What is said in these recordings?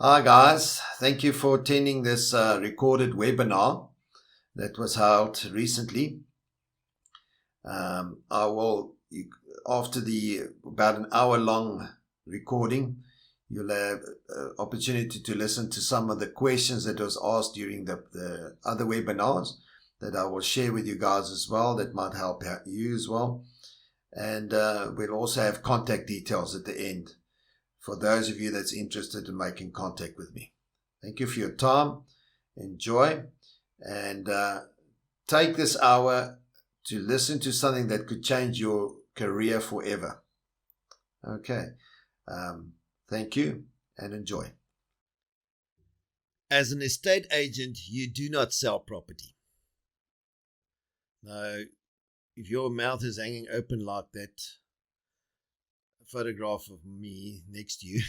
Hi, guys. Thank you for attending this recorded webinar that was held recently. I will, after the about an hour long recording, you'll have opportunity to listen to some of the questions that was asked during the other webinars that I will share with you guys as well, that might help you as well. And we'll also have contact details at the end for those of you that's interested in making contact with me. Thank you for your time. Enjoy and take this hour to listen to something that could change your career forever. Okay. Thank you and enjoy. As an estate agent, you do not sell property. Now, if your mouth is hanging open like that photograph of me next to you,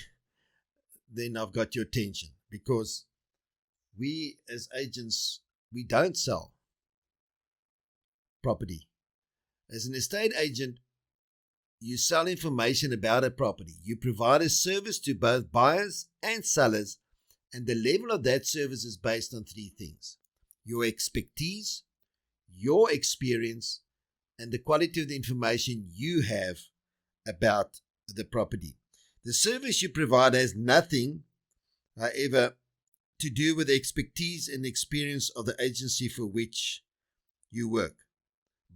then I've got your attention, because we as agents, we don't sell property. As an estate agent, you sell information about a property. You provide a service to both buyers and sellers, and the level of that service is based on three things: your expertise, your experience, and the quality of the information you have about the property. The service you provide has nothing, however, to do with the expertise and experience of the agency for which you work.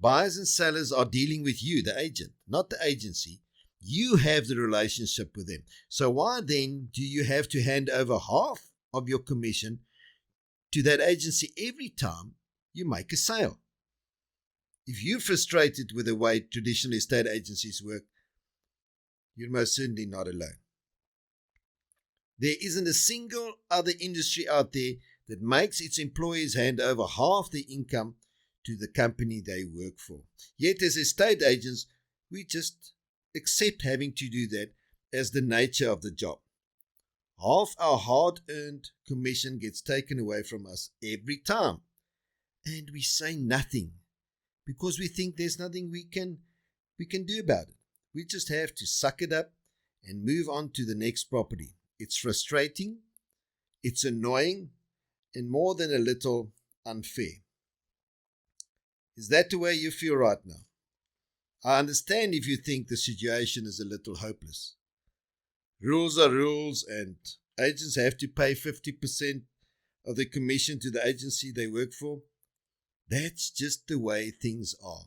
Buyers and sellers are dealing with you, the agent, not the agency. You have the relationship with them. So why then do you have to hand over half of your commission to that agency every time you make a sale? If you're frustrated with the way traditional estate agencies work, you're most certainly not alone. There isn't a single other industry out there that makes its employees hand over half their income to the company they work for. Yet as estate agents, we just accept having to do that as the nature of the job. Half our hard-earned commission gets taken away from us every time, and we say nothing because we think there's nothing we can do about it. We just have to suck it up and move on to the next property. It's frustrating, it's annoying, and more than a little unfair. Is that the way you feel right now? I understand if you think the situation is a little hopeless. Rules are rules, and agents have to pay 50% of the commission to the agency they work for. That's just the way things are.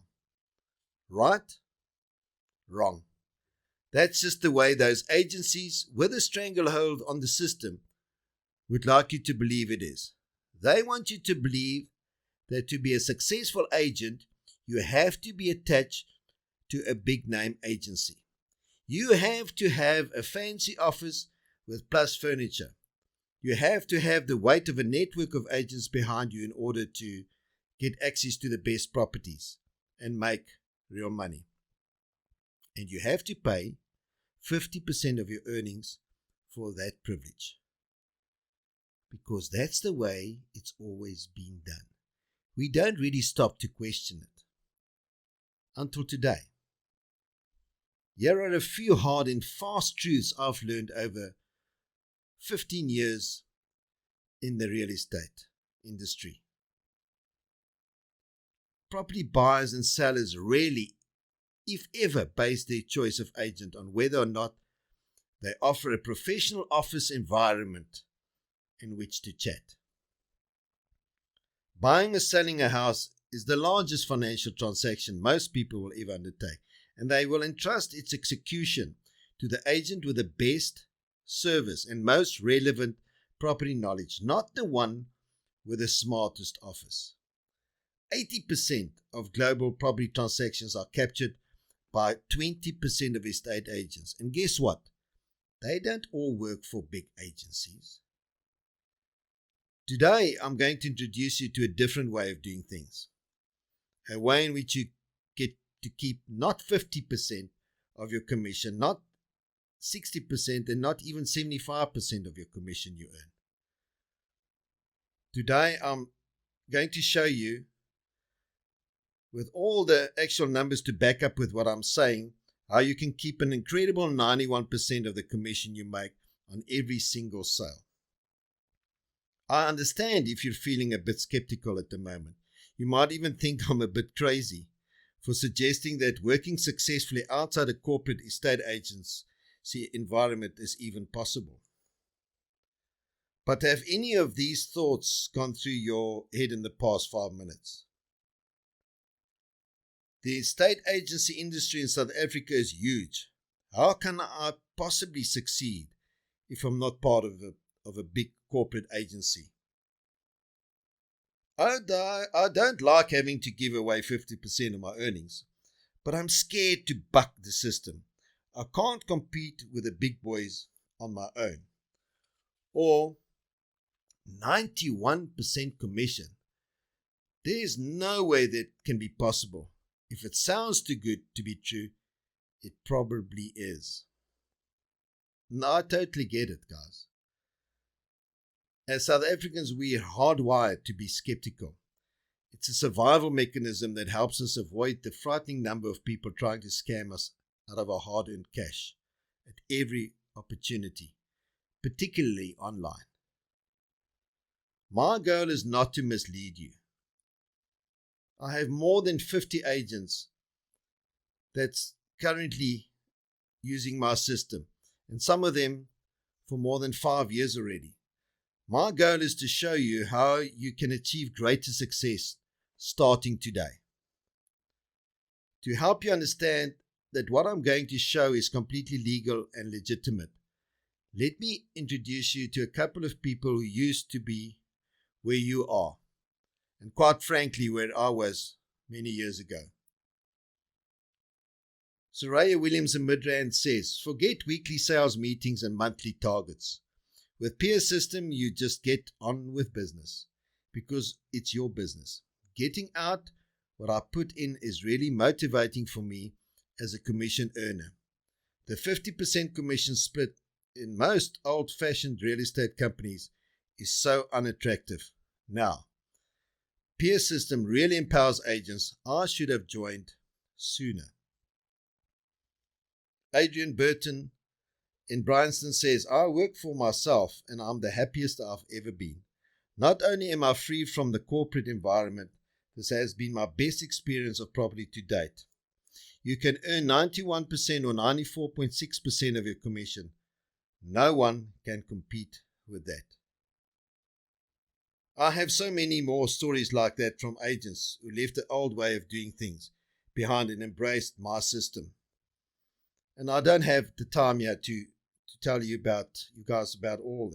Right? Wrong. That's just the way those agencies with a stranglehold on the system would like you to believe it is. They want you to believe that to be a successful agent, you have to be attached to a big name agency. You have to have a fancy office with plus furniture. You have to have the weight of a network of agents behind you in order to get access to the best properties and make real money. And you have to pay 50% of your earnings for that privilege. Because that's the way it's always been done. We don't really stop to question it. Until today. Here are a few hard and fast truths I've learned over 15 years in the real estate industry. Property buyers and sellers rarely, if ever, base their choice of agent on whether or not they offer a professional office environment in which to chat. Buying or selling a house is the largest financial transaction most people will ever undertake, and they will entrust its execution to the agent with the best service and most relevant property knowledge, not the one with the smartest office. 80% of global property transactions are captured by 20% of estate agents. And guess what? They don't all work for big agencies. Today, I'm going to introduce you to a different way of doing things. A way in which you get to keep not 50% of your commission, not 60%, and not even 75% of your commission you earn. Today, I'm going to show you, with all the actual numbers to back up with what I'm saying, how you can keep an incredible 91% of the commission you make on every single sale. I understand if you're feeling a bit skeptical at the moment. You might even think I'm a bit crazy for suggesting that working successfully outside a corporate estate agency environment is even possible. But have any of these thoughts gone through your head in the past 5 minutes? The estate agency industry in South Africa is huge. How can I possibly succeed if I'm not part of a big corporate agency? I don't like having to give away 50% of my earnings, but I'm scared to buck the system. I can't compete with the big boys on my own. Or 91% commission. There's no way that can be possible. If it sounds too good to be true, it probably is. No, I totally get it, guys. As South Africans, we are hardwired to be skeptical. It's a survival mechanism that helps us avoid the frightening number of people trying to scam us out of our hard-earned cash at every opportunity, particularly online. My goal is not to mislead you. I have more than 50 agents that's currently using my system, and some of them for more than 5 years already. My goal is to show you how you can achieve greater success starting today. To help you understand that what I'm going to show is completely legal and legitimate, let me introduce you to a couple of people who used to be where you are, and quite frankly, where I was many years ago. Soraya Williams in Midrand says, forget weekly sales meetings and monthly targets. With Peer System, you just get on with business because it's your business. Getting out what I put in is really motivating for me as a commission earner. The 50% commission split in most old-fashioned real estate companies is so unattractive. Now, Peer System really empowers agents. I should have joined sooner. Adrian Burton in Bryanston says, I work for myself and I'm the happiest I've ever been. Not only am I free from the corporate environment, this has been my best experience of property to date. You can earn 91% or 94.6% of your commission. No one can compete with that. I have so many more stories like that from agents who left the old way of doing things behind and embraced my system. And I don't have the time here to tell you guys about all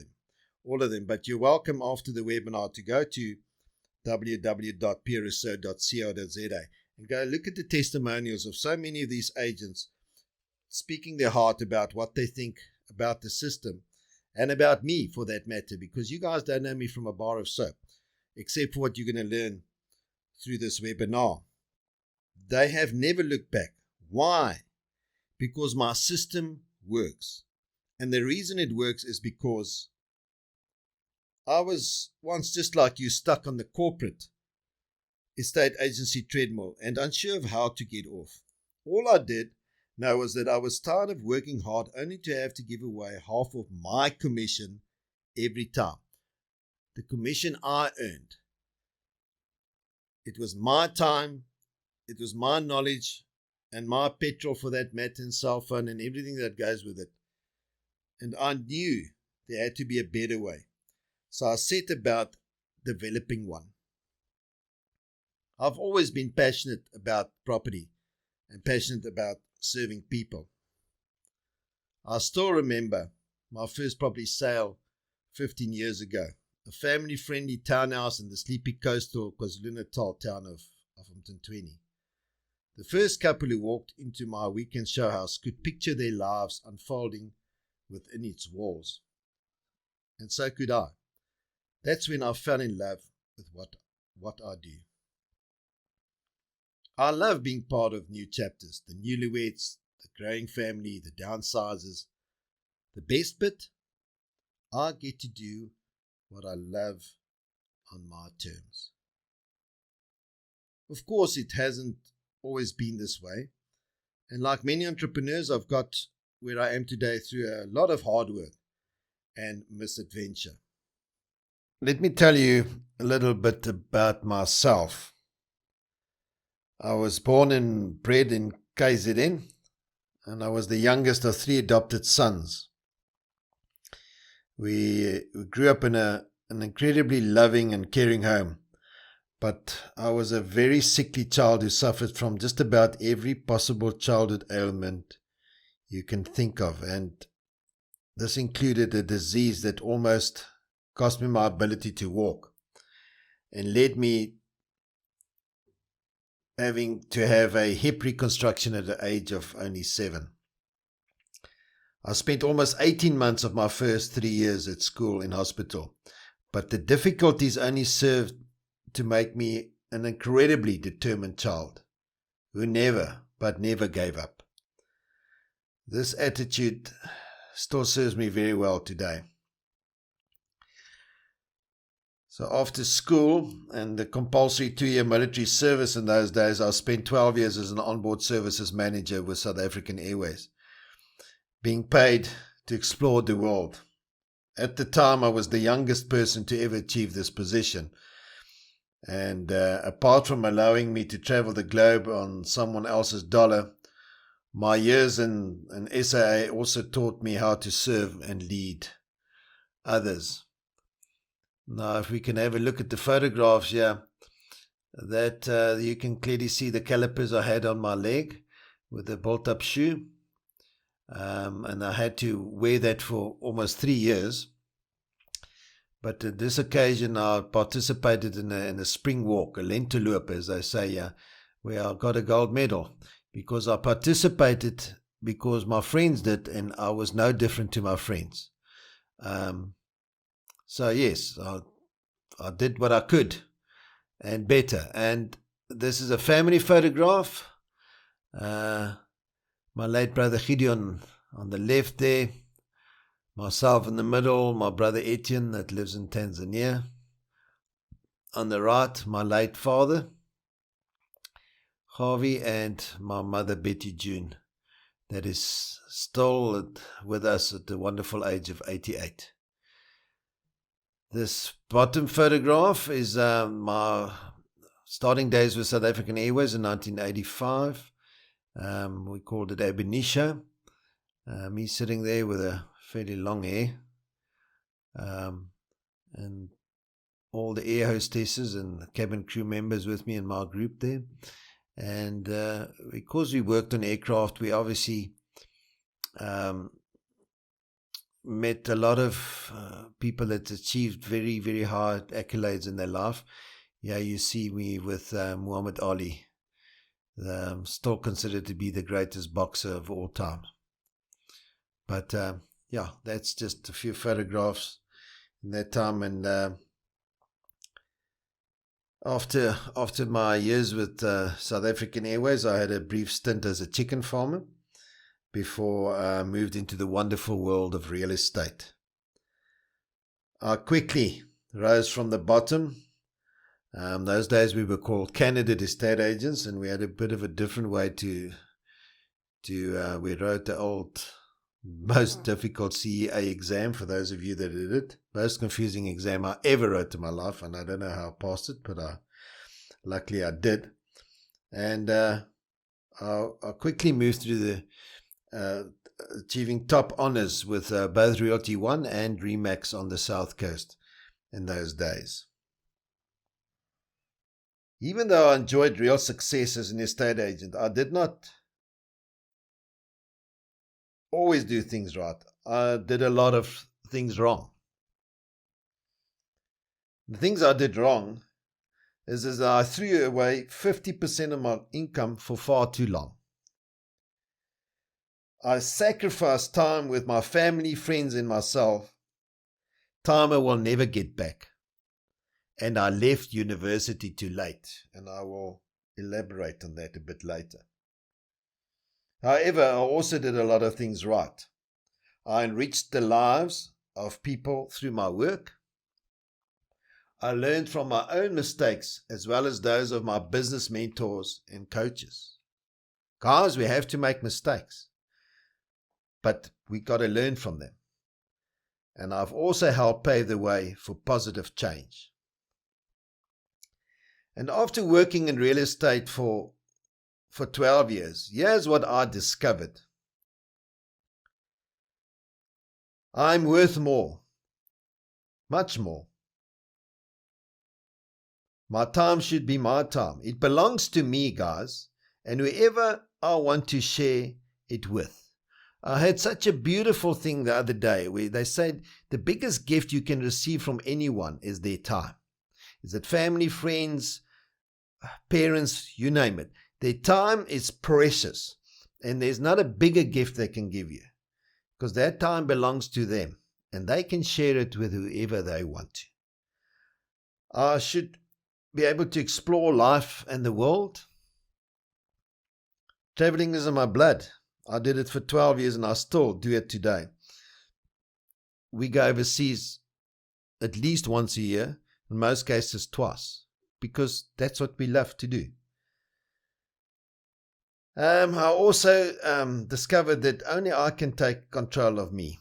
of them, but you're welcome after the webinar to go to www.peerresearch.co.za and go look at the testimonials of so many of these agents speaking their heart about what they think about the system and about me for that matter, because you guys don't know me from a bar of soap, except for what you're going to learn through this webinar. They have never looked back. Why? Because my system works. And the reason it works is because I was once just like you, stuck on the corporate estate agency treadmill and unsure of how to get off. All I did know was that I was tired of working hard only to have to give away half of my commission every time. The commission I earned. It was my time, it was my knowledge, and my petrol for that matter, and cell phone and everything that goes with it. And I knew there had to be a better way. So I set about developing one. I've always been passionate about property and passionate about serving people. I still remember my first property sale 15 years ago. A family-friendly townhouse in the sleepy coastal KwaZulu-Natal town of Mtintweni. The first couple who walked into my weekend show house could picture their lives unfolding within its walls. And so could I. That's when I fell in love with what I do. I love being part of new chapters, the newlyweds, the growing family, the downsizers. The best bit? I get to do what I love on my terms. Of course, it hasn't always been this way. And like many entrepreneurs, I've got where I am today through a lot of hard work and misadventure. let me tell you a little bit about myself. I was born and bred in KZN, and I was the youngest of 3 adopted sons. We grew up in an incredibly loving and caring home, but I was a very sickly child who suffered from just about every possible childhood ailment you can think of, and this included a disease that almost cost me my ability to walk and led me having to have a hip reconstruction at the age of only 7. I spent almost 18 months of my first 3 years at school in hospital, but the difficulties only served to make me an incredibly determined child who never gave up. This attitude still serves me very well today. So after school and the compulsory 2-year military service in those days, I spent 12 years as an onboard services manager with South African Airways, being paid to explore the world. At the time, I was the youngest person to ever achieve this position. And apart from allowing me to travel the globe on someone else's dollar, my years in SAA also taught me how to serve and lead others. Now, if we can have a look at the photographs here, that you can clearly see the calipers I had on my leg with a bolt-up shoe. And I had to wear that for almost 3 years. But at this occasion, I participated in a spring walk, a lenteloop, as they say here, where I got a gold medal. Because I participated because my friends did, and I was no different to my friends. So yes, I did what I could and better. And this is a family photograph. My late brother Gideon on the left there, myself in the middle, my brother Etienne that lives in Tanzania. On the right, my late father, Harvey, and my mother Betty June, that is still with us at the wonderful age of 88. This bottom photograph is my starting days with South African Airways in 1985. We called it Abenisha. Me sitting there with a fairly long hair. And all the air hostesses and the cabin crew members with me in my group there. And because we worked on aircraft, we obviously met a lot of people that achieved very, very high accolades in their life. Yeah, you see me with Muhammad Ali, still considered to be the greatest boxer of all time. But yeah, that's just a few photographs in that time. And after my years with South African Airways, I had a brief stint as a chicken farmer before I moved into the wonderful world of real estate. I quickly rose from the bottom. Those days we were called candidate estate agents, and we had a bit of a different way to we wrote the old most difficult CEA exam, for those of you that did it. Most confusing exam I ever wrote in my life, and I don't know how I passed it, but luckily I did. And I quickly moved through the achieving top honors with both Realty One and Remax on the South Coast in those days. Even though I enjoyed real success as an estate agent, I did not always do things right. I did a lot of things wrong. The things I did wrong is that I threw away 50% of my income for far too long. I sacrificed time with my family, friends, and myself, time I will never get back. And I left university too late, and I will elaborate on that a bit later. However, I also did a lot of things right. I enriched the lives of people through my work. I learned from my own mistakes as well as those of my business mentors and coaches. Guys, we have to make mistakes, but we got to learn from them. and I've also helped pave the way for positive change. And after working in real estate for 12 years, here's what I discovered. I'm worth more, much more. My time should be my time. It belongs to me, guys, and whoever I want to share it with. I heard such a beautiful thing the other day where they said the biggest gift you can receive from anyone is their time. Is it family, friends, parents, you name it. Their time is precious, and there's not a bigger gift they can give you because that time belongs to them and they can share it with whoever they want to. I should be able to explore life and the world. Traveling is in my blood. I did it for 12 years and I still do it today. We go overseas at least once a year, in most cases twice, because that's what we love to do. I also discovered that only I can take control of me.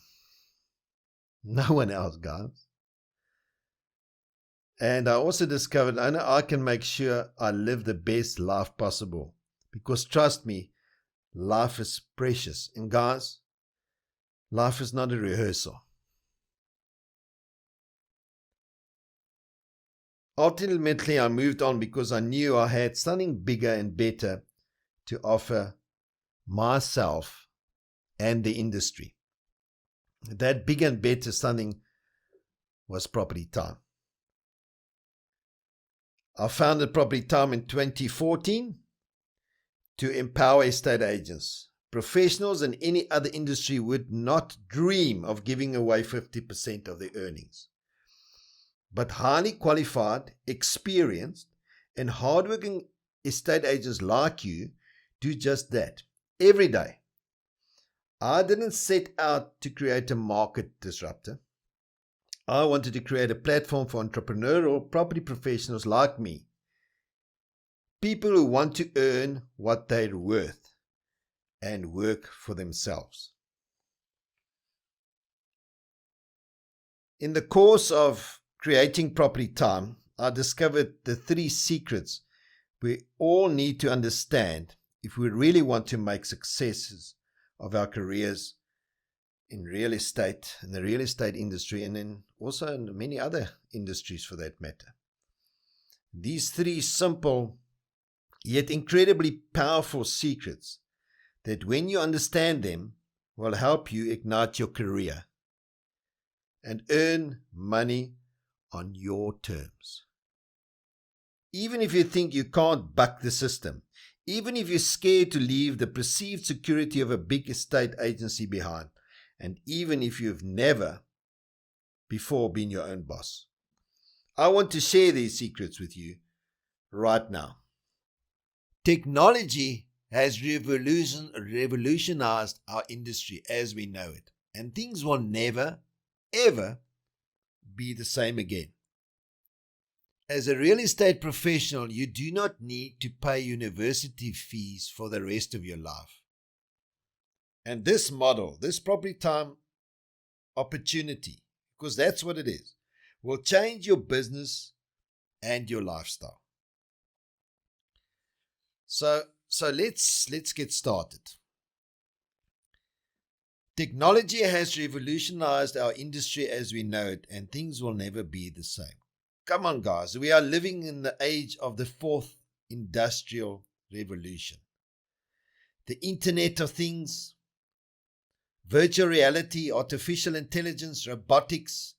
No one else, guys. And I also discovered only I can make sure I live the best life possible. Because trust me, life is precious. And guys, life is not a rehearsal. Ultimately, I moved on because I knew I had something bigger and better to offer myself and the industry. That bigger and better something was PropertyTime. I founded PropertyTime in 2014 to empower estate agents. Professionals in any other industry would not dream of giving away 50% of their earnings. But highly qualified, experienced, and hardworking estate agents like you do just that every day. I didn't set out to create a market disruptor. I wanted to create a platform for entrepreneurial property professionals like me. People who want to earn what they're worth and work for themselves. In the course of creating PropertyTime, I discovered the 3 secrets we all need to understand if we really want to make successes of our careers in real estate, in the real estate industry, and also in many other industries for that matter. These 3 simple yet incredibly powerful secrets that when you understand them will help you ignite your career and earn money on your terms. Even if you think you can't buck the system, even if you're scared to leave the perceived security of a big estate agency behind, and even if you've never before been your own boss. I want to share these secrets with you right now. Technology has revolutionized our industry as we know it, and things will never, ever be the same again. As a real estate professional, you do not need to pay university fees for the rest of your life. And this model, this PropertyTime opportunity, because that's what it is, will change your business and your lifestyle. So let's get started. Technology has revolutionized our industry as we know it, and things will never be the same. Come on, guys. We are living in the age of the 4th industrial revolution. The Internet of Things, virtual reality, artificial intelligence, robotics,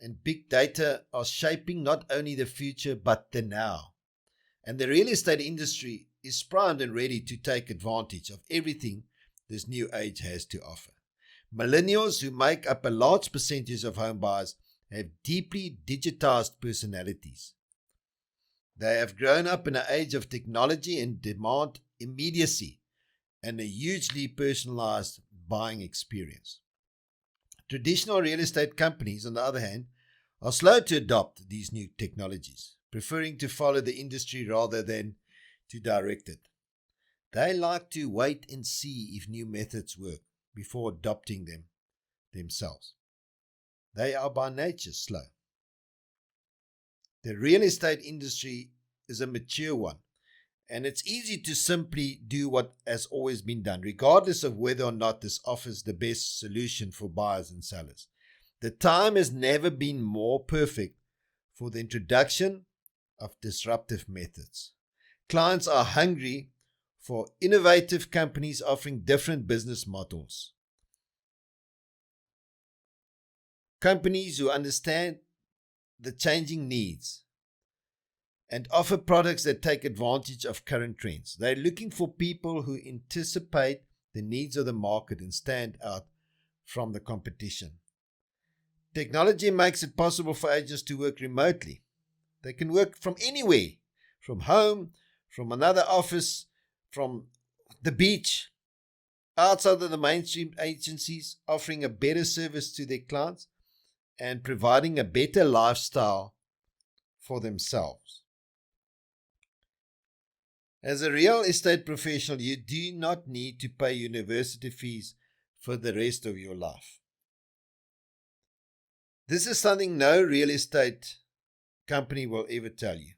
and big data are shaping not only the future but the now. And the real estate industry is primed and ready to take advantage of everything this new age has to offer. Millennials, who make up a large percentage of home buyers, have deeply digitized personalities. They have grown up in an age of technology and demand immediacy and a hugely personalized buying experience. Traditional real estate companies, on the other hand, are slow to adopt these new technologies, preferring to follow the industry rather than to direct it. They like to wait and see if new methods work before adopting them themselves. They are by nature slow. The real estate industry is a mature one, and it's easy to simply do what has always been done, regardless of whether or not this offers the best solution for buyers and sellers. The time has never been more perfect for the introduction of disruptive methods. Clients are hungry for innovative companies offering different business models. Companies who understand the changing needs and offer products that take advantage of current trends. They're looking for people who anticipate the needs of the market and stand out from the competition. Technology makes it possible for agents to work remotely. They can work from anywhere, from home, from another office, from the beach, outside of the mainstream agencies, offering a better service to their clients and providing a better lifestyle for themselves. As a real estate professional, you do not need to pay university fees for the rest of your life. This is something no real estate company will ever tell you.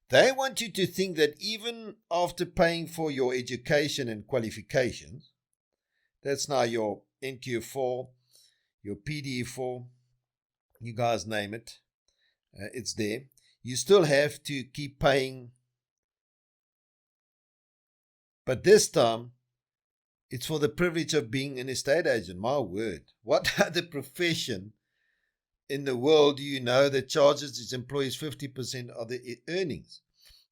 They want you to think that even after paying for your education and qualifications, that's now your NQ4, your PD4, you guys name it, it's there. You still have to keep paying. But this time, it's for the privilege of being an estate agent. My word. What other profession in the world do you know that charges its employees 50% of the earnings?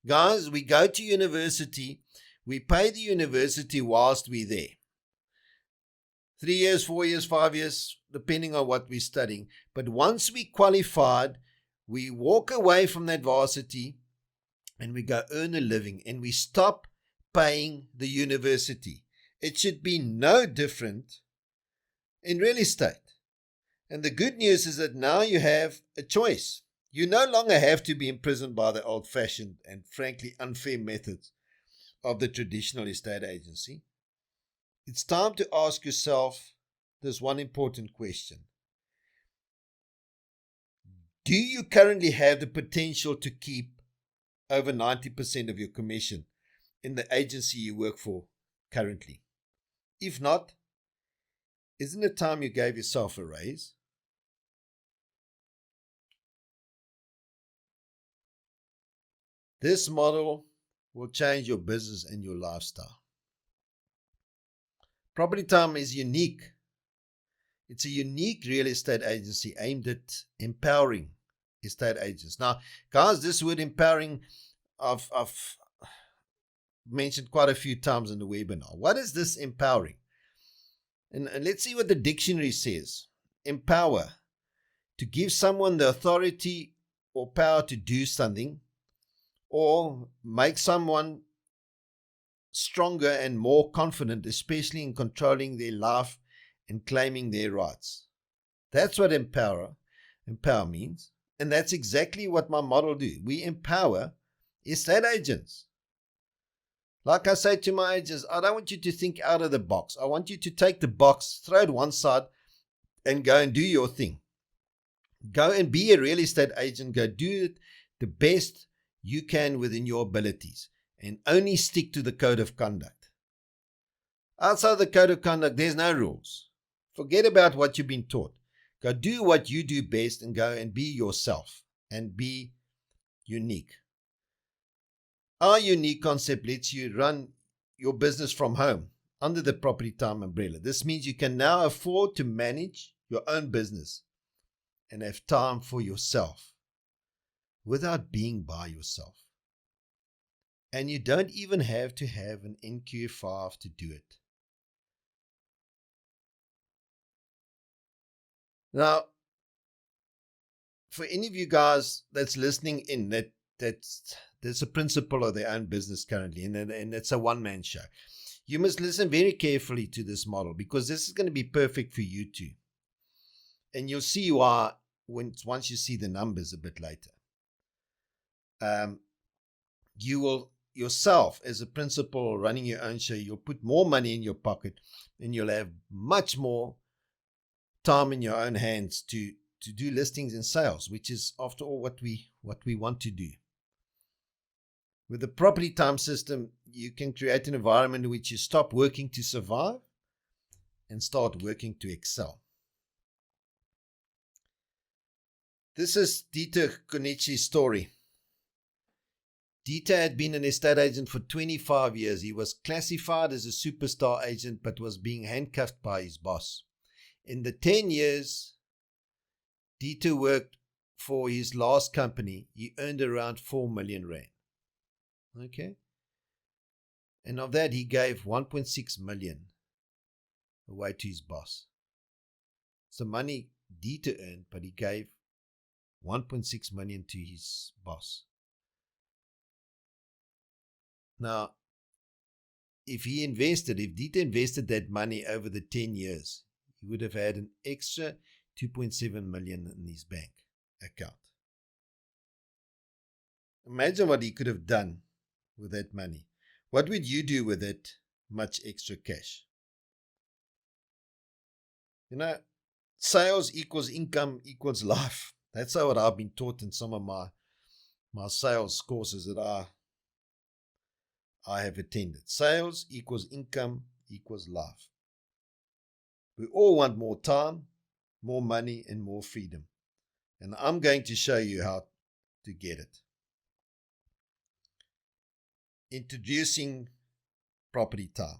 Guys, we go to university. We pay the university whilst we're there. 3 years, 4 years, 5 years, depending on what we're studying. But once we qualified, we walk away from that varsity and we go earn a living and we stop paying the university. It should be no different in real estate. And the good news is that now you have a choice. You no longer have to be imprisoned by the old-fashioned and frankly unfair methods of the traditional estate agency. It's time to ask yourself this one important question. Do you currently have the potential to keep over 90% of your commission in the agency you work for currently? If not, isn't it time you gave yourself a raise? This model will change your business and your lifestyle. PropertyTime is unique. It's a unique real estate agency aimed at empowering estate agents. Now, guys, this word empowering I've mentioned quite a few times in the webinar. What is this empowering? And let's see what the dictionary says. Empower, to give someone the authority or power to do something, or make someone stronger and more confident, especially in controlling their life and claiming their rights. That's what empower means. And that's exactly what my model do. We empower estate agents. Like I say to my agents, I don't want you to think out of the box. I want you to take the box, throw it one side, and go and do your thing. Go and be a real estate agent. Go do it the best you can within your abilities. And only stick to the code of conduct. Outside the code of conduct, there's no rules. Forget about what you've been taught. Go do what you do best and go and be yourself and be unique. Our unique concept lets you run your business from home under the PropertyTime umbrella. This means you can now afford to manage your own business and have time for yourself without being by yourself. And you don't even have to have an NQ5 to do it. Now, for any of you guys that's listening in, that's a principal of their own business currently, and it's a one-man show. You must listen very carefully to this model because this is going to be perfect for you too. And you'll see why once you see the numbers a bit later. You will yourself, as a principal running your own show, you'll put more money in your pocket and you'll have much more time in your own hands to to do listings and sales, which is after all what we want to do. With the PropertyTime system, you can create an environment in which you stop working to survive and start working to excel. This is Dieter Konichi's story. Dieter had been an estate agent for 25 years. He was classified as a superstar agent but was being handcuffed by his boss. In the 10 years Dieter worked for his last company, he earned around 4 million rand. Okay? And of that, he gave 1.6 million away to his boss. It's the money Dieter earned, but he gave 1.6 million to his boss. Now, if Dieter invested that money over the 10 years, he would have had an extra 2.7 million in his bank account. Imagine what he could have done with that money. What would you do with that much extra cash? You know, sales equals income equals life. That's what I've been taught in some of my sales courses that I have attended. Sales equals income equals life. We all want more time, more money, and more freedom. And I'm going to show you how to get it. Introducing PropertyTime.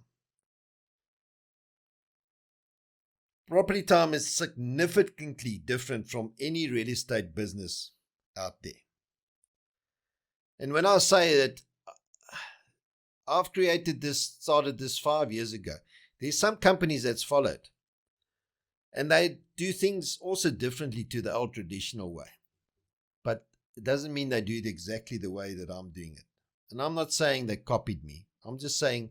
PropertyTime is significantly different from any real estate business out there. And when I say that I've started this 5 years ago, there's some companies that's followed. And they do things also differently to the old traditional way. But it doesn't mean they do it exactly the way that I'm doing it. And I'm not saying they copied me. I'm just saying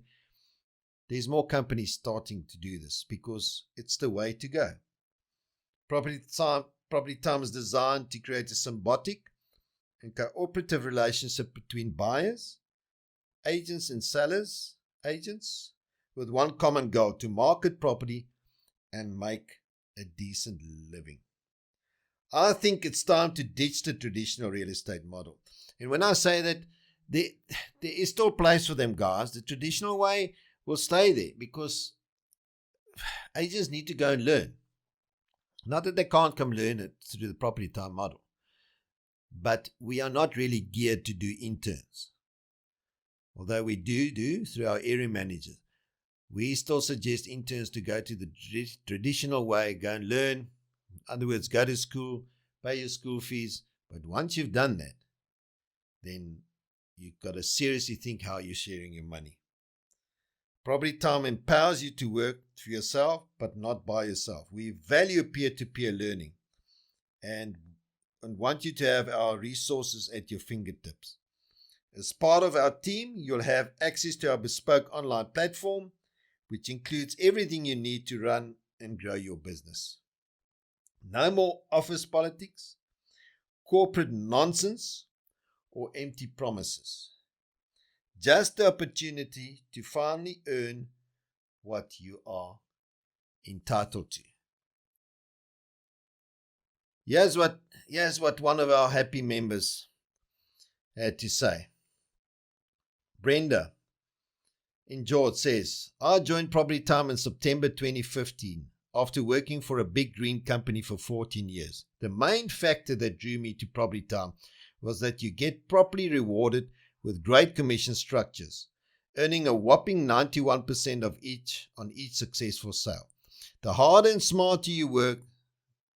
there's more companies starting to do this because it's the way to go. PropertyTime is designed to create a symbiotic and cooperative relationship between buyers, agents and sellers, agents, with one common goal: to market property and make a decent living. I think it's time to ditch the traditional real estate model. And when I say that, there is still a place for them, guys. The traditional way will stay there because agents need to go and learn. Not that they can't come learn it through the PropertyTime model, but we are not really geared to do interns. Although we do through our area managers. We still suggest interns to go to the traditional way, go and learn. In other words, go to school, pay your school fees. But once you've done that, then you've got to seriously think how you're sharing your money. PropertyTime empowers you to work for yourself, but not by yourself. We value peer-to-peer learning and want you to have our resources at your fingertips. As part of our team, you'll have access to our bespoke online platform, which includes everything you need to run and grow your business. No more office politics, corporate nonsense, or empty promises. Just the opportunity to finally earn what you are entitled to. Here's what one of our happy members had to say. Brenda in George says, I joined PropertyTime in September 2015 after working for a big green company for 14 years. The main factor that drew me to PropertyTime was that you get properly rewarded with great commission structures, earning a whopping 91% on each successful sale. The harder and smarter you work,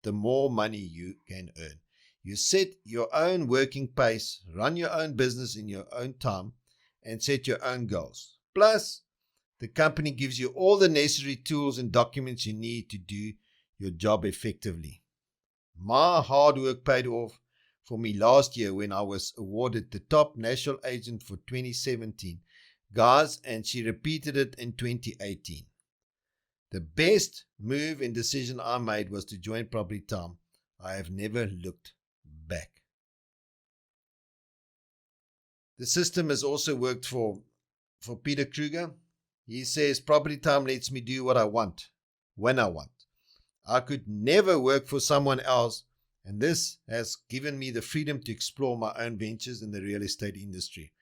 the more money you can earn. You set your own working pace, run your own business in your own time, and set your own goals. Plus, the company gives you all the necessary tools and documents you need to do your job effectively. My hard work paid off for me last year when I was awarded the top national agent for 2017. Guys, and she repeated it in 2018. The best move and decision I made was to join PropertyTime. I have never looked back. The system has also worked for Peter Kruger. He says, PropertyTime lets me do what I want, when I want. I could never work for someone else And this has given me the freedom to explore my own ventures in the real estate industry.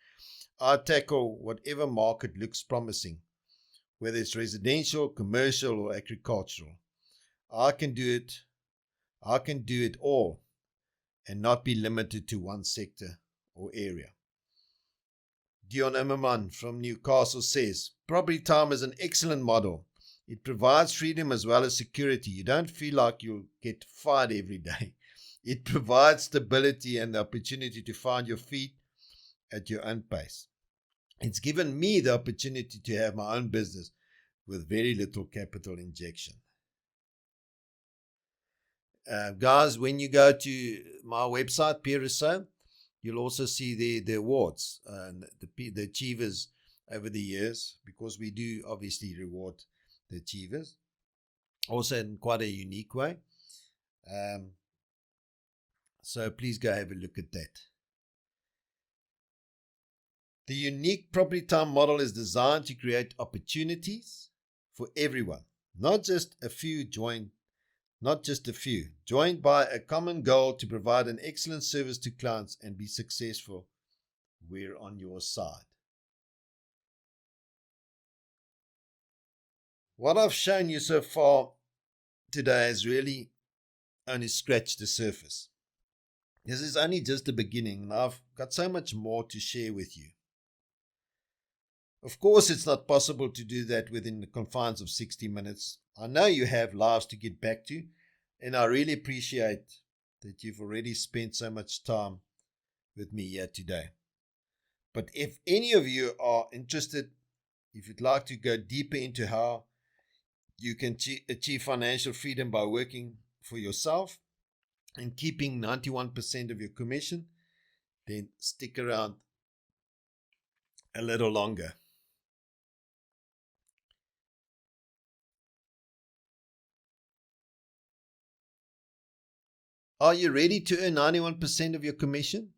I tackle whatever market looks promising, whether it's residential, commercial, or agricultural. I can do it. I can do it all and not be limited to one sector or area. Dion Immerman from Newcastle says, PropertyTime is an excellent model. It provides freedom as well as security. You don't feel like you'll get fired every day. It provides stability and the opportunity to find your feet at your own pace. It's given me the opportunity to have my own business with very little capital injection. Guys, when you go to my website, PropertyTime, you'll also see the awards and the achievers over the years, because we do obviously reward the achievers, also in quite a unique way. So please go have a look at that. The unique PropertyTime model is designed to create opportunities for everyone, not just a few, joined by a common goal to provide an excellent service to clients and be successful. We're on your side. What I've shown you so far today has really only scratched the surface. This is only just the beginning, and I've got so much more to share with you. Of course, it's not possible to do that within the confines of 60 minutes. I know you have lives to get back to, and I really appreciate that you've already spent so much time with me here today. But if any of you are interested, if you'd like to go deeper into how you can achieve financial freedom by working for yourself and keeping 91% of your commission, then stick around a little longer. Are you ready to earn 91% of your commission?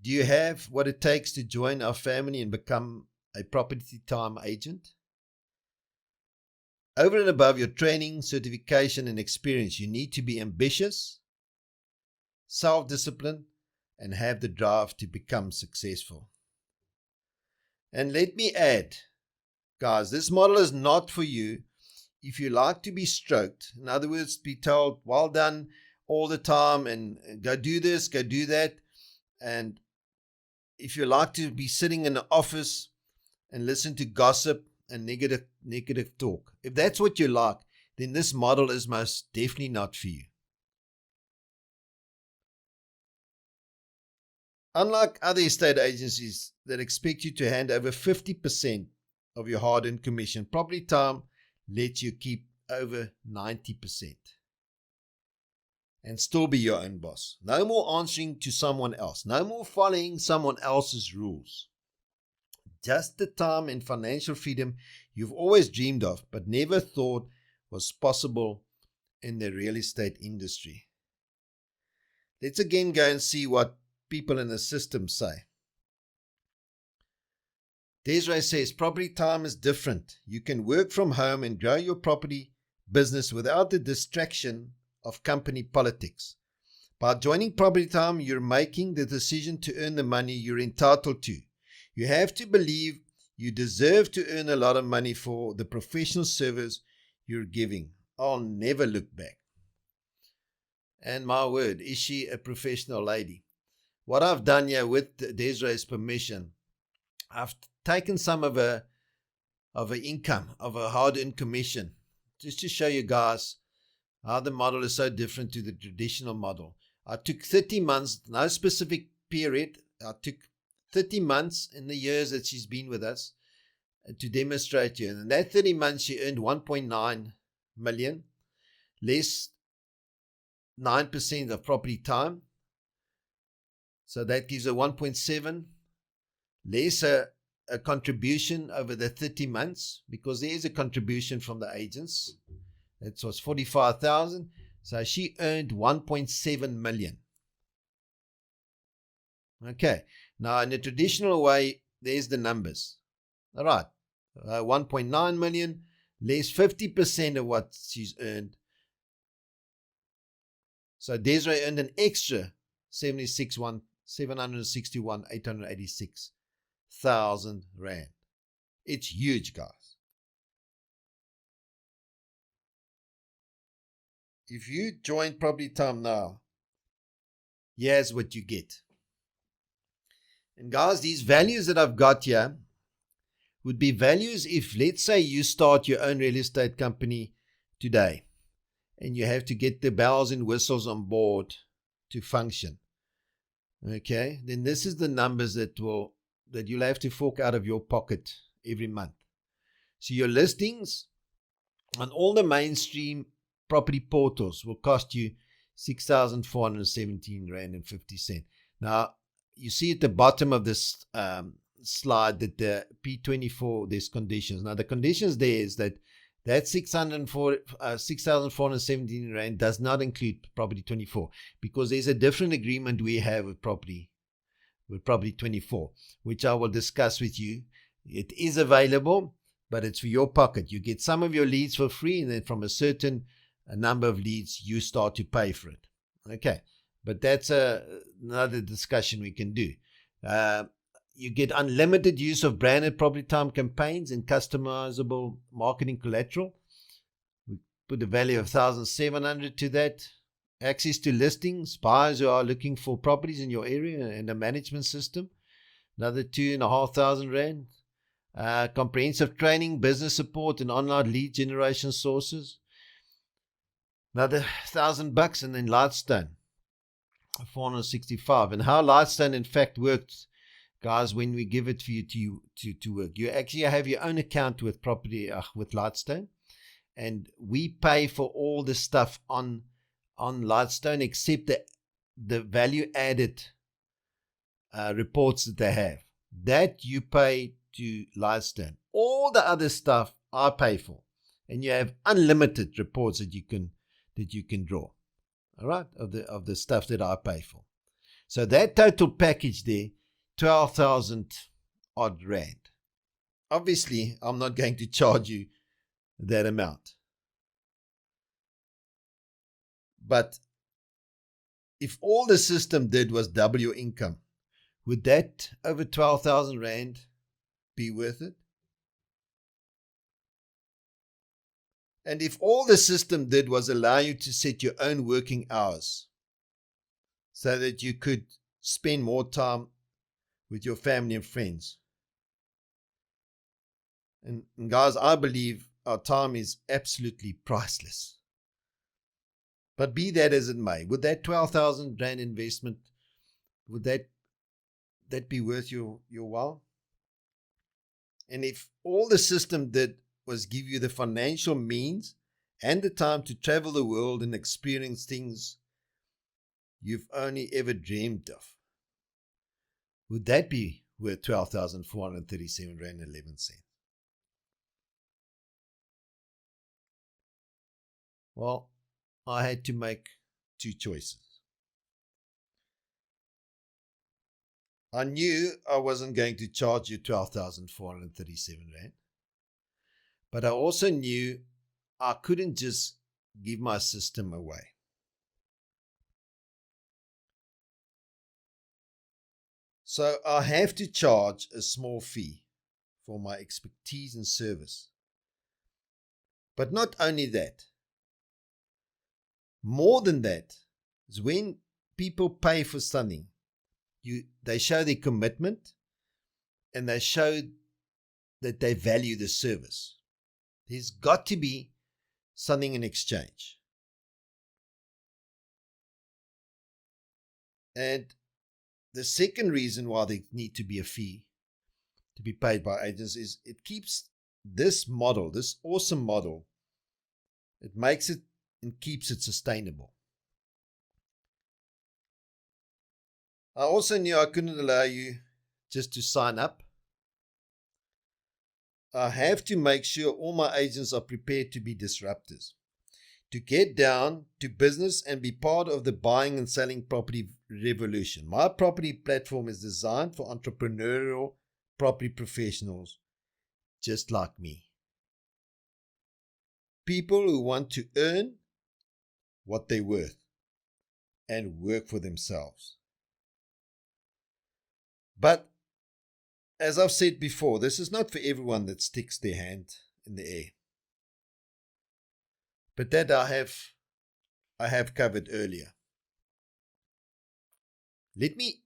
Do you have what it takes to join our family and become a PropertyTime agent? Over and above your training, certification, and experience, you need to be ambitious, self-disciplined, and have the drive to become successful. And let me add, guys, this model is not for you if you like to be stroked. In other words, be told, well done all the time, and go do this, go do that. And if you like to be sitting in the office and listen to gossip and negative talk, if that's what you like, then this model is most definitely not for you. Unlike other estate agencies that expect you to hand over 50% of your hard-earned commission, PropertyTime lets you keep over 90% and still be your own boss. No more answering to someone else. No more following someone else's rules. Just the time and financial freedom you've always dreamed of, but never thought was possible in the real estate industry. Let's again go and see what people in the system say. Desiree says, PropertyTime is different. You can work from home and grow your property business without the distraction of company politics. By joining PropertyTime, you're making the decision to earn the money you're entitled to. You have to believe you deserve to earn a lot of money for the professional service you're giving. I'll never look back. And my word, is she a professional lady? What I've done here with Desiree's permission, I've taken some of her income, of her hard-earned commission, just to show you guys how the model is so different to the traditional model. I took 30 months, no specific period. I took 30 months in the years that she's been with us to demonstrate you. And in that 30 months, she earned 1.9 million, less 9% of PropertyTime. So that gives her 1.7, less a contribution over the 30 months, because there is a contribution from the agents. It was 45,000. So she earned 1.7 million. Okay. Now, in the traditional way, there's the numbers. All right. 1.9 million, less 50% of what she's earned. So Desiree earned an extra 761,886,000 rand. It's huge, guys. If you join PropertyTime now, here's what you get. And guys, these values that I've got here would be values if, let's say, you start your own real estate company today and you have to get the bells and whistles on board to function. Okay, then this is the numbers that you'll have to fork out of your pocket every month. So your listings on all the mainstream property portals will cost you 6,417 rand and 50 cents. Now, you see at the bottom of this slide that the P24, there's conditions. Now, the conditions there is that 6,417 rand does not include Property 24 because there's a different agreement we have with Property 24, which I will discuss with you. It is available, but it's for your pocket. You get some of your leads for free, and then from a certain number of leads, you start to pay for it. Okay, but that's another discussion we can do. You get unlimited use of branded PropertyTime campaigns and customizable marketing collateral. We put a value of 1,700 to that. Access to listings, buyers who are looking for properties in your area, and a management system. Another 2,500 rand. Comprehensive training, business support, and online lead generation sources. Another $1,000, and then Lightstone, 465. And how Lightstone in fact works, guys, when we give it for you to work, you actually have your own account with with Lightstone, and we pay for all the stuff on Lightstone except the value added reports that they have. That you pay to Lightstone. All the other stuff I pay for, and you have unlimited reports that you can draw. All right, of the stuff that I pay for. So that total package there, 12,000 odd rand. Obviously, I'm not going to charge you that amount. But if all the system did was double your income, would that over 12,000 rand be worth it? And if all the system did was allow you to set your own working hours so that you could spend more time with your family and friends. And guys, I believe our time is absolutely priceless. But be that as it may, would that 12,000 rand investment, would that be worth your while? And if all the system did was give you the financial means and the time to travel the world and experience things you've only ever dreamed of, would that be worth 12,437 rand and 11 cents? Well, I had to make two choices. I knew I wasn't going to charge you 12,437 rand, but I also knew I couldn't just give my system away. So I have to charge a small fee for my expertise and service. But not only that, more than that is when people pay for something, they show their commitment and they show that they value the service. There's got to be something in exchange. And the second reason why there need to be a fee to be paid by agents is it keeps this model, this awesome model, it makes it and keeps it sustainable. I also knew I couldn't allow you just to sign up. I have to make sure all my agents are prepared to be disruptors, to get down to business and be part of the buying and selling property revolution. My property platform is designed for entrepreneurial property professionals just like me. People who want to earn what they're worth and work for themselves. But as I've said before, this is not for everyone that sticks their hand in the air. But that I have covered earlier. Let me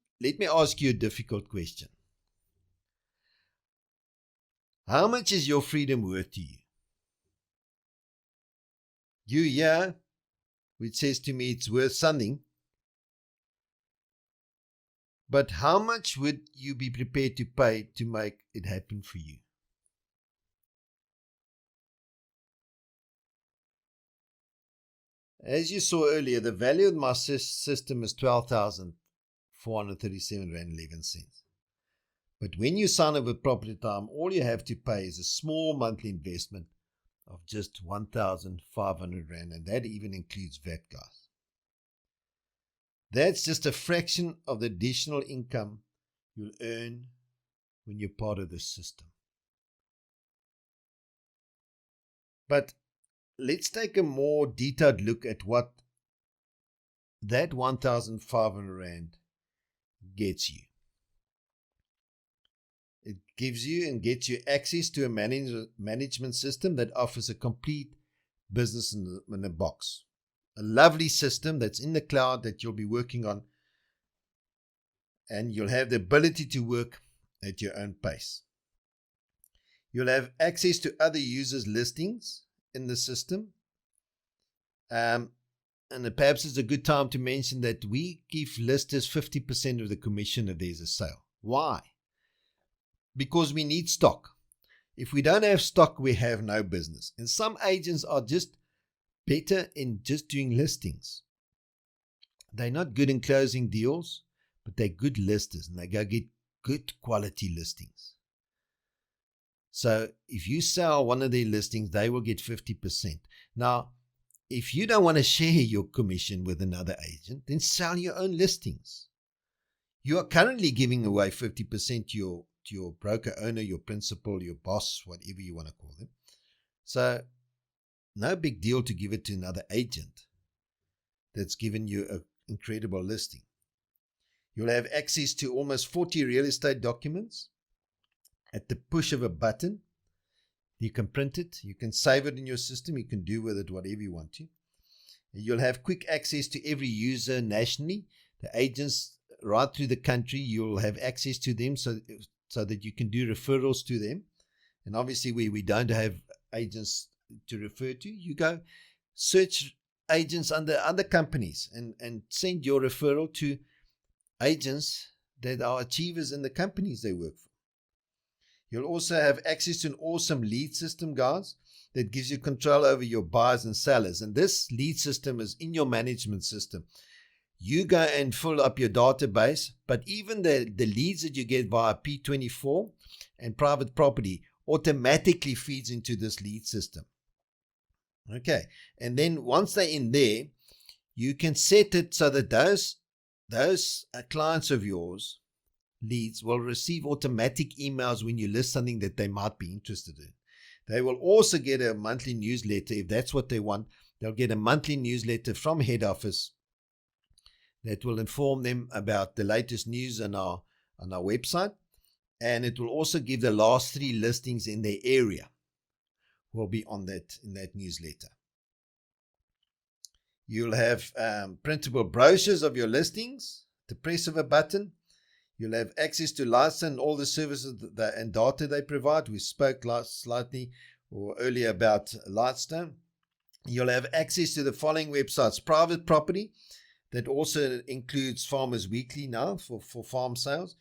ask you a difficult question. How much is your freedom worth to you? You here, which says to me it's worth something. But how much would you be prepared to pay to make it happen for you? As you saw earlier, the value of my system is 12,437 Rand 11 cents. But when you sign up with PropertyTime, all you have to pay is a small monthly investment of just 1,500 Rand, and that even includes VAT, guys. That's just a fraction of the additional income you'll earn when you're part of this system. But let's take a more detailed look at what that 1,500 Rand gets you. It gives you and gets you access to a management system that offers a complete business in a box. A lovely system that's in the cloud that you'll be working on, and you'll have the ability to work at your own pace. You'll have access to other users' listings in the system. And perhaps it's a good time to mention that we give listers 50% of the commission if there's a sale. Why? Because we need stock. If we don't have stock, we have no business. And some agents are just better in just doing listings. They're not good in closing deals, but they're good listers, and they go get good quality listings. So if you sell one of their listings, they will get 50%. Now, if you don't want to share your commission with another agent, then sell your own listings. You are currently giving away 50% to your broker owner, your principal, your boss, whatever you want to call them. So no big deal to give it to another agent that's given you an incredible listing. You'll have access to almost 40 real estate documents at the push of a button. You can print it, you can save it in your system, you can do with it whatever you want to. You'll have quick access to every user nationally. The agents right through the country, you'll have access to them so that you can do referrals to them. And obviously we don't have agents to refer to. You go search agents under other companies and send your referral to agents that are achievers in the companies they work for. You'll also have access to an awesome lead system, guys, that gives you control over your buyers and sellers. And this lead system is in your management system. You go and fill up your database, but even the leads that you get via P24 and private property automatically feeds into this lead system. Okay, and then once they're in there, you can set it so that those clients of yours, leads, will receive automatic emails when you list something that they might be interested in. They will also get a monthly newsletter if that's what they want. They'll get a monthly newsletter from head office that will inform them about the latest news on our website, and it will also give the last 3 listings in their area will be on that in that newsletter. You'll have printable brochures of your listings, the press of a button. You'll have access to license and all the services and data they provide. We spoke earlier about Lightstone. You'll have access to the following websites: Private Property, that also includes Farmers Weekly now for farm sales,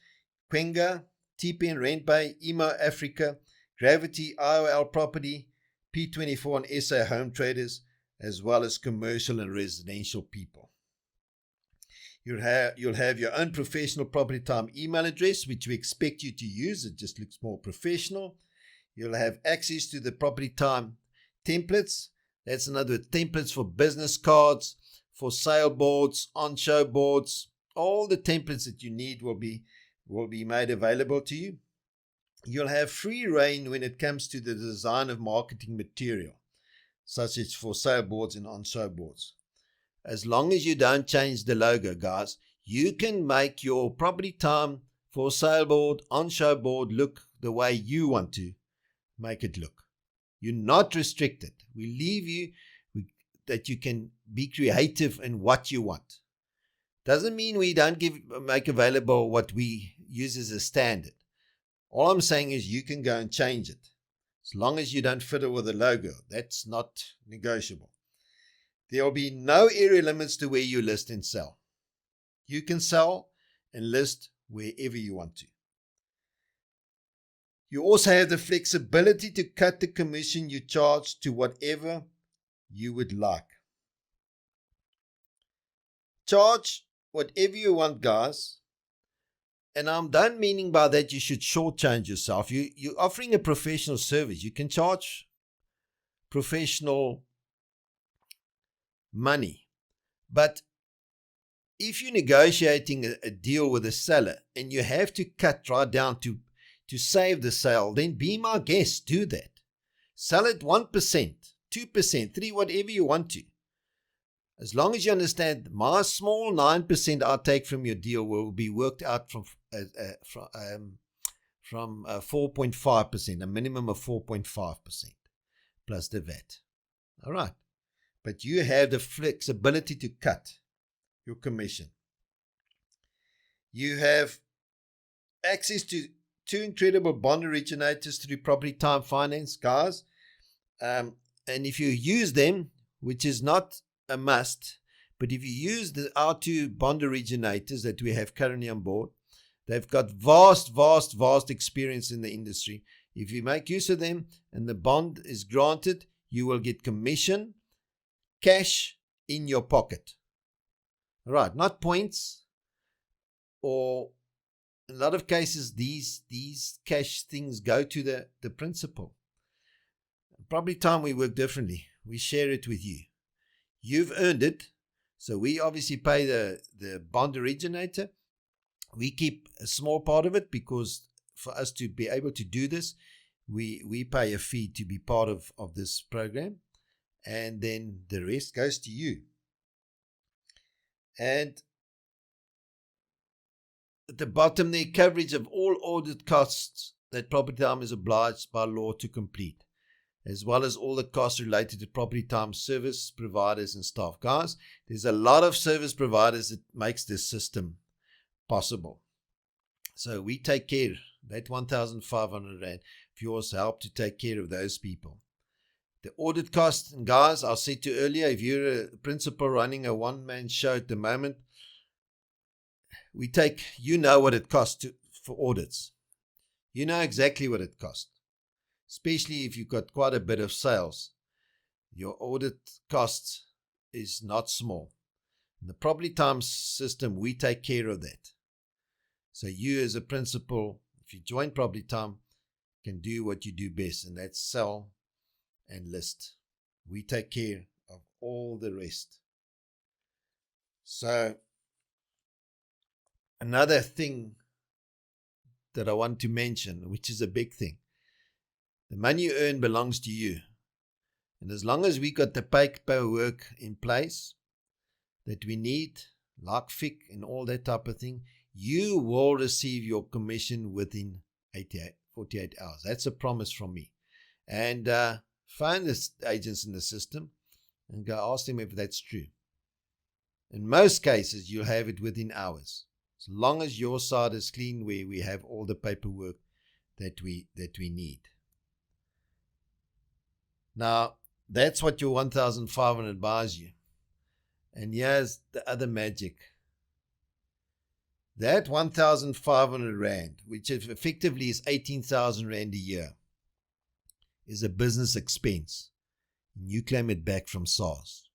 Quenga, TPN Rent Bay, Emo Africa, Gravity, IOL Property, P24 and SA Home Traders, as well as commercial and residential people. You'll have your own professional PropertyTime email address, which we expect you to use. It just looks more professional. You'll have access to the PropertyTime templates. That's another templates for business cards, for sale boards, on-show boards. All the templates that you need will be made available to you. You'll have free reign when it comes to the design of marketing material, such as for sale boards and on-show boards. as long as you don't change the logo, guys, you can make your property time for sale board, on-show board look the way you want to make it look. You're not restricted. We leave you that you can be creative in what you want. Doesn't mean we don't make available what we use as a standard. All I'm saying is you can go and change it. As long as you don't fiddle with the logo, that's not negotiable. There will be no area limits to where you list and sell. You can sell and list wherever you want to. You also have the flexibility to cut the commission you charge to whatever you would like. Charge whatever you want, guys. And I don't meaning by that you should shortchange yourself. You're offering a professional service. You can charge professional money. But if you're negotiating a deal with a seller and you have to cut right down to save the sale, then be my guest. Do that. Sell it 1%, 2%, 3%, whatever you want to. As long as you understand my small 9% I take from your deal will be worked out from 4.5%, a minimum of 4.5% plus the VAT. All right. But you have the flexibility to cut your commission. You have access to 2 incredible bond originators through PropertyTime Finance, guys. And if you use them, which is not a must, but if you use our 2 bond originators that we have currently on board, they've got vast experience in the industry. If you make use of them and the bond is granted, you will get commission, cash in your pocket. All right, not points, or in a lot of cases, these cash things go to the principal. PropertyTime, we work differently. We share it with you. You've earned it, so we obviously pay the bond originator. We keep a small part of it because for us to be able to do this, we pay a fee to be part of this program, and then the rest goes to you. And at the bottom there, coverage of all audit costs that PropertyTime is obliged by law to complete, as well as all the costs related to PropertyTime service providers and staff. Guys, there's a lot of service providers that makes this system possible. So we take care, that 1,500 Rand, if you also help to take care of those people. The audit cost, and guys, I said to you earlier, if you're a principal running a one-man show at the moment, we take, you know what it costs for audits. You know exactly what it costs. Especially if you've got quite a bit of sales. Your audit costs is not small. In the PropertyTime system, we take care of that. So you as a principal, if you join PropertyTime, can do what you do best, and that's sell and list. We take care of all the rest. So another thing that I want to mention, which is a big thing, the money you earn belongs to you. And as long as we got the paperwork in place that we need, like FIC and all that type of thing, you will receive your commission within 48 hours. That's a promise from me. And find the agents in the system and go ask them if that's true. In most cases, you'll have it within hours. As long as your side is clean, where we have all the paperwork that we need. Now, that's what your 1,500 buys you. And here's the other magic. That 1,500 Rand, which effectively is 18,000 Rand a year, is a business expense. And you claim it back from SARS.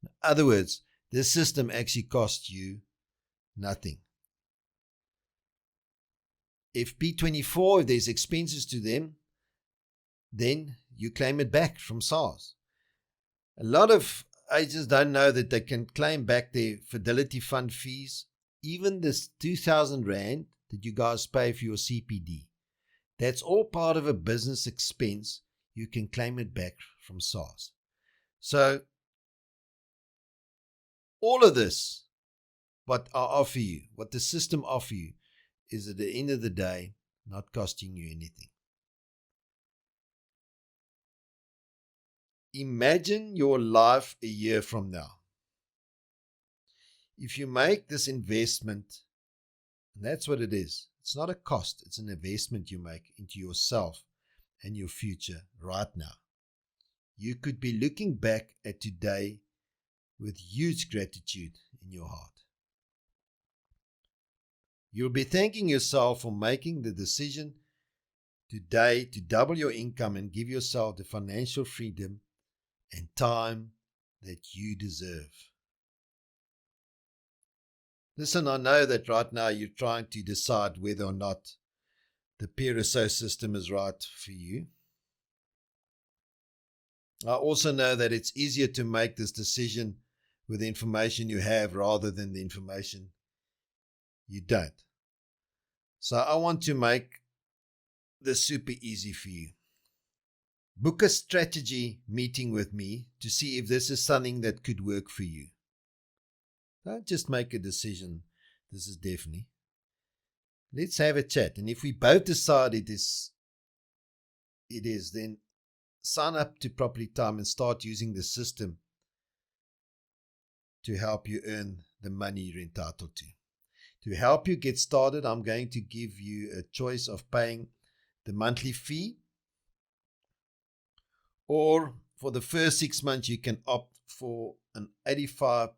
In other words, this system actually costs you nothing. If P24, if there's expenses to them, then you claim it back from SARS. A lot of agents don't know that they can claim back their Fidelity Fund fees, even this 2,000 Rand that you guys pay for your CPD. That's all part of a business expense. You can claim it back from SARS. So All of this, what I offer you, what the system offers you, is at the end of the day not costing you anything. Imagine your life a year from now. If you make this investment, and that's what it is, it's not a cost, it's an investment you make into yourself and your future right now. You could be looking back at today with huge gratitude in your heart. You'll be thanking yourself for making the decision today to double your income and give yourself the financial freedom and time that you deserve. Listen, I know that right now you're trying to decide whether or not the PRSO system is right for you. I also know that it's easier to make this decision with the information you have rather than the information you don't. So I want to make this super easy for you. Book a strategy meeting with me to see if this is something that could work for you. Don't just make a decision, this is definitely. Let's have a chat. And if we both decide it is, then sign up to PropertyTime and start using the system to help you earn the money you're entitled to. To help you get started, I'm going to give you a choice of paying the monthly fee, or for the first 6 months, you can opt for an 85%,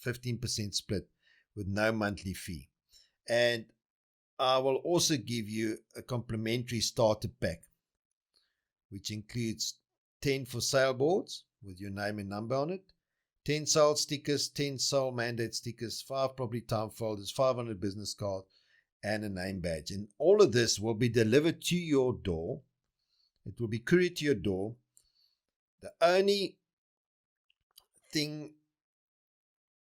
15% split with no monthly fee. And I will also give you a complimentary starter pack, which includes 10 for sale boards with your name and number on it, 10 sale stickers, 10 sale mandate stickers, 5 property time folders, 500 business cards, and a name badge. And all of this will be delivered to your door. It will be couriered to your door. The only thing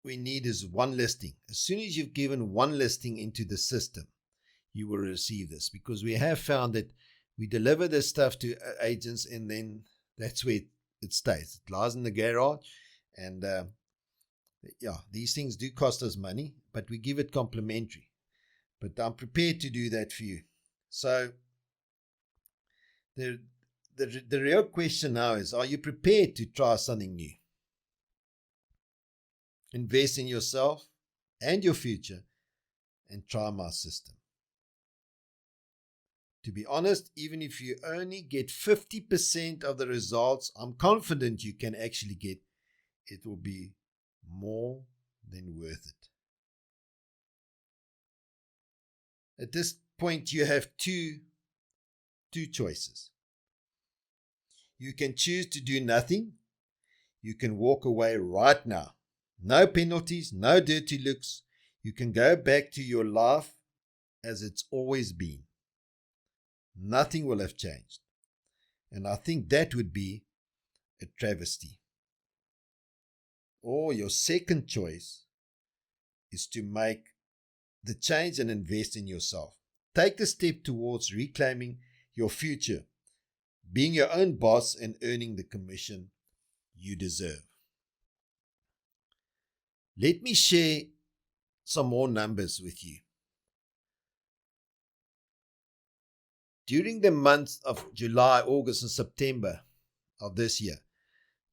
we need is one listing. As soon as you've given one listing into the system, you will receive this, because we have found that we deliver this stuff to agents and then that's where it stays. It lies in the garage, and these things do cost us money, but we give it complimentary. But I'm prepared to do that for you. So the real question now is, are you prepared to try something new? Invest in yourself and your future and try my system. To be honest, even if you only get 50% of the results I'm confident you can actually get, it will be more than worth it. At this point, you have two choices. You can choose to do nothing. You can walk away right now. No penalties, no dirty looks. You can go back to your life as it's always been. Nothing will have changed. And I think that would be a travesty. Or your second choice is to make the change and invest in yourself. Take the step towards reclaiming your future, being your own boss and earning the commission you deserve. Let me share some more numbers with you. During the months of July, August, and September of this year,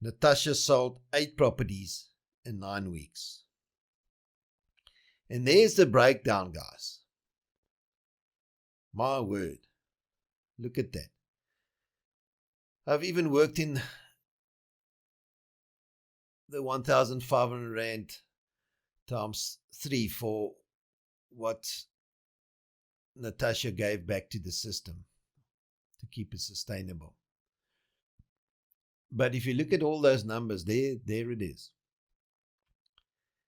Natasha sold 8 properties in 9 weeks. And there's the breakdown, guys. My word. Look at that. I've even worked in the 1,500 Rand times 3 for what Natasha gave back to the system to keep it sustainable. But if you look at all those numbers, there it is.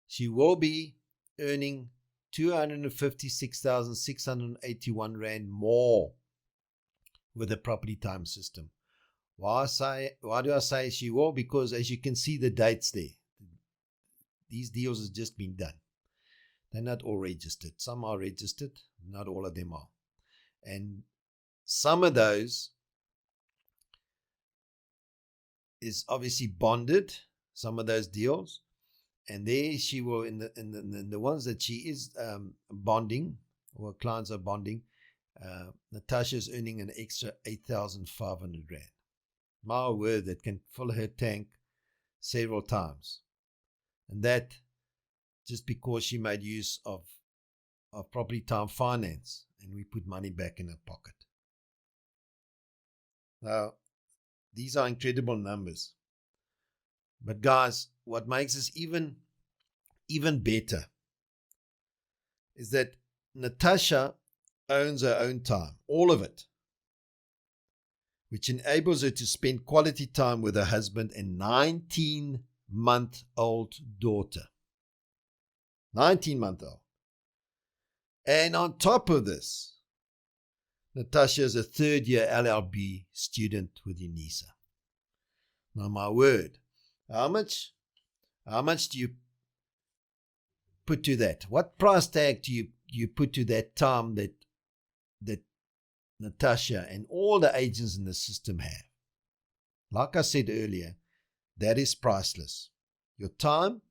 She will be earning 256,681 Rand more with the PropertyTime system. Why do I say she will? Because as you can see the dates there, these deals have just been done. They're not all registered. Some are registered, not all of them are. And some of those is obviously bonded, some of those deals. And there she will, in the ones that she is bonding, or clients are bonding, Natasha's earning an extra 8,500 rand. My word, that can fill her tank several times. And that just because she made use of PropertyTime finance, and we put money back in her pocket. Now, these are incredible numbers. But guys, what makes us even better is that Natasha owns her own time, all of it, which enables her to spend quality time with her husband and 19-month-old daughter. 19-month-old. And on top of this, Natasha is a third-year LLB student with UNISA. Now, my word, how much do you put to that? What price tag do you put to that time that Natasha and all the agents in the system have? Like I said earlier, that is priceless. Your time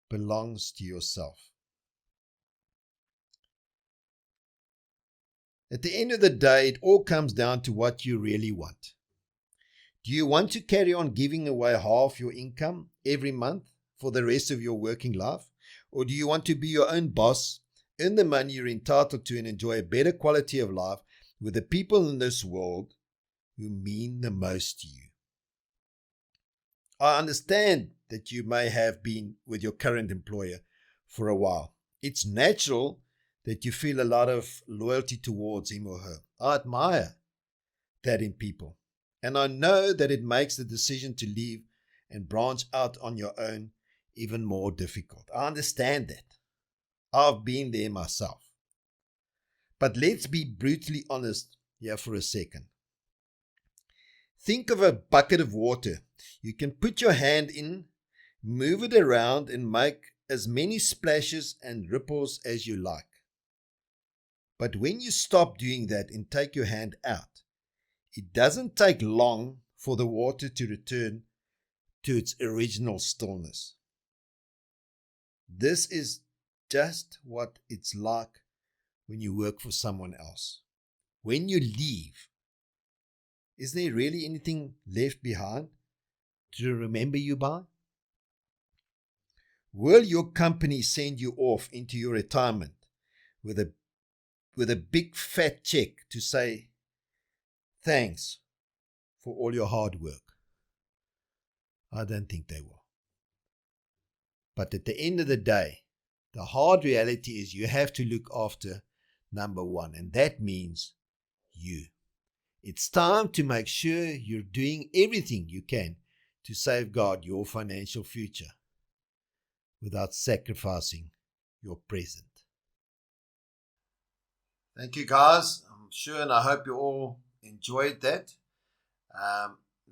belongs to yourself. At the end of the day, it all comes down to what you really want. Do you want to carry on giving away half your income every month for the rest of your working life? Or do you want to be your own boss, earn the money you're entitled to, and enjoy a better quality of life with the people in this world who mean the most to you? I understand that you may have been with your current employer for a while. It's natural that you feel a lot of loyalty towards him or her. I admire that in people. And I know that it makes the decision to leave and branch out on your own even more difficult. I understand that. I've been there myself. But let's be brutally honest here for a second. Think of a bucket of water. You can put your hand in, move it around, and make as many splashes and ripples as you like. But when you stop doing that and take your hand out, it doesn't take long for the water to return to its original stillness. This is just what it's like when you work for someone else. When you leave, is there really anything left behind to remember you by? Will your company send you off into your retirement with a big fat check to say thanks for all your hard work? I don't think they will. But at the end of the day, the hard reality is you have to look after number one, and that means you. It's time to make sure you're doing everything you can to safeguard your financial future without sacrificing your present. Thank you, guys. I'm sure and I hope you all enjoyed that.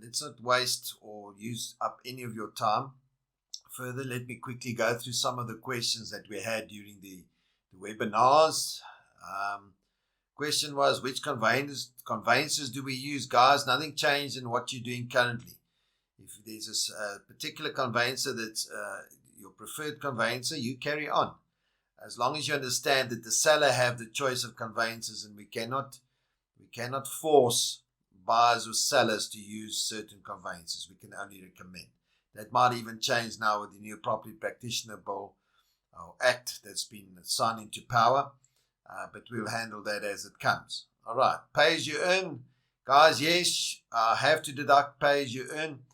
Let's not waste or use up any of your time. Further, let me quickly go through some of the questions that we had during the webinars. Question was, which conveyances do we use? Guys, nothing changed in what you're doing currently. If there's a particular conveyancer that's your preferred conveyancer, you carry on. As long as you understand that the seller have the choice of conveyancers, and we cannot force buyers or sellers to use certain conveyancers. We can only recommend. That might even change now with the new Property Practitioner Bill or Act that's been signed into power, but we'll handle that as it comes. All right, pay as you earn. Guys, yes, I have to deduct pay as you earn.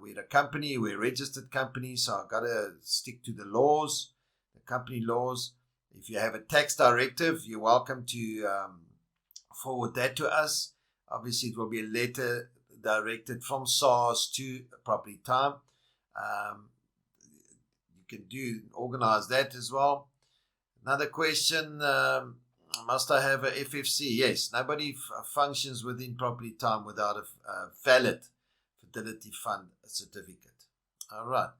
We're a company, we're a registered company, so I've got to stick to the laws, the company laws. If you have a tax directive, you're welcome to forward that to us. Obviously, it will be a letter directed from SARS to PropertyTime. You can organize that as well. Another question, must I have a FFC? Yes, nobody functions within PropertyTime without a valid Fidelity Fund certificate. All right.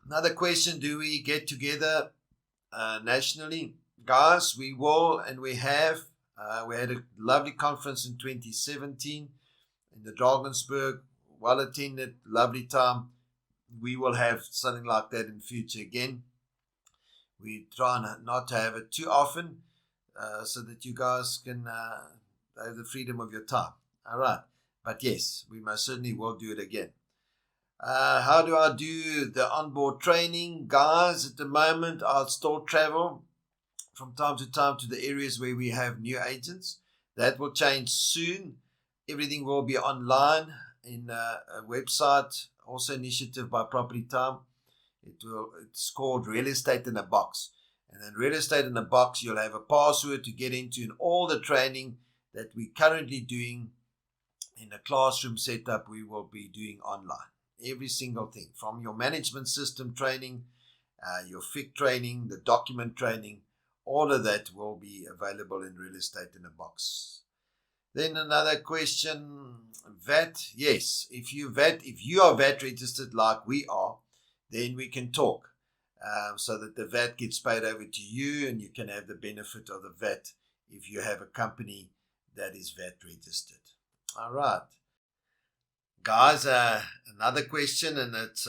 Another question, do we get together nationally? Guys, we will, and we have. We had a lovely conference in 2017 in the Drakensberg, well attended, lovely time. we will have something like that in future again. We try not to have it too often, so that you guys can have the freedom of your time. All right. But yes, we most certainly will do it again. How do I do the onboard training? Guys, at the moment, I'll still travel from time to time to the areas where we have new agents. That will change soon. Everything will be online in a website, also initiative by PropertyTime. It's called Real Estate in a Box. And then Real Estate in a Box, you'll have a password to get into in all the training that we're currently doing in a classroom setup. We will be doing online. Every single thing, from your management system training, your FIC training, the document training, all of that will be available in Real Estate in a Box. Then another question, VAT. Yes, if you are VAT registered like we are, then we can talk, so that the VAT gets paid over to you and you can have the benefit of the VAT if you have a company that is VAT registered. All right. Guys, another question, and it's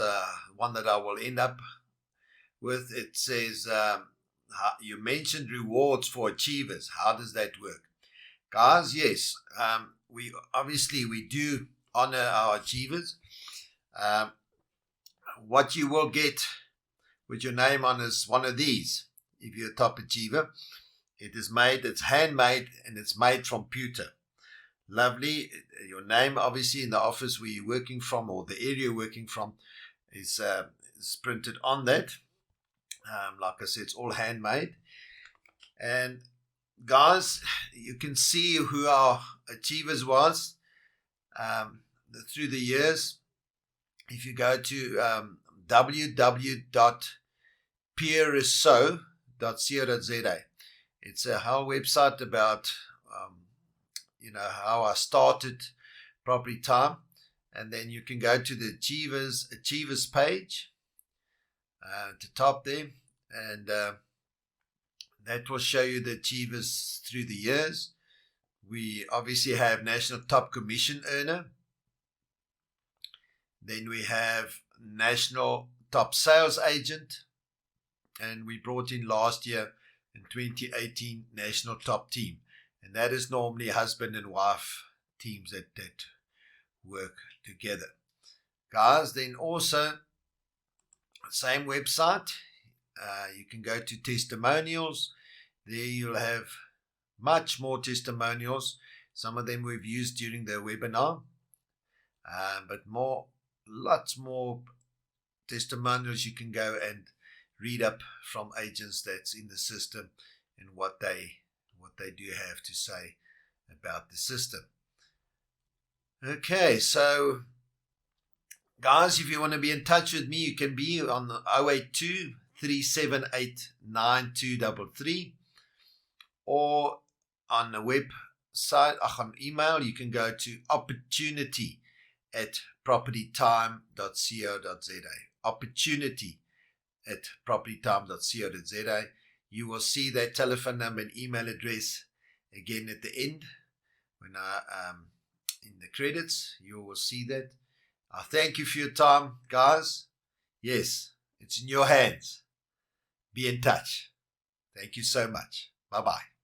one that I will end up with. It says, you mentioned rewards for achievers. How does that work? Guys, yes, we do honor our achievers. What you will get with your name on is one of these. If you're a top achiever, it's handmade, and it's made from pewter. Lovely. Your name, obviously, in the office where you're working from, or the area you're working from, is printed on that. Like I said, it's all handmade. And guys, you can see who our achievers was through the years. If you go to www.peerreso.co.za, it's a whole website about how I started PropertyTime, and then you can go to the achievers page at the top there, and that will show you the achievers through the years. We obviously have National Top Commission Earner. Then we have National Top Sales Agent. And we brought in last year, in 2018, National Top Team. And that is normally husband and wife teams that work together. Guys, then also, same website. You can go to testimonials. There you'll have much more testimonials. Some of them we've used during the webinar. But lots more testimonials you can go and read up from agents that's in the system and what they do have to say about the system. Okay, so guys, if you want to be in touch with me, you can be on the 082 378 9233, or on the website, on email, you can go to opportunity@propertytime.co.za. opportunity@propertytime.co.za. You will see that telephone number and email address again at the end. When in the credits, you will see that. I thank you for your time, guys. Yes, it's in your hands. Be in touch. Thank you so much. Bye-bye.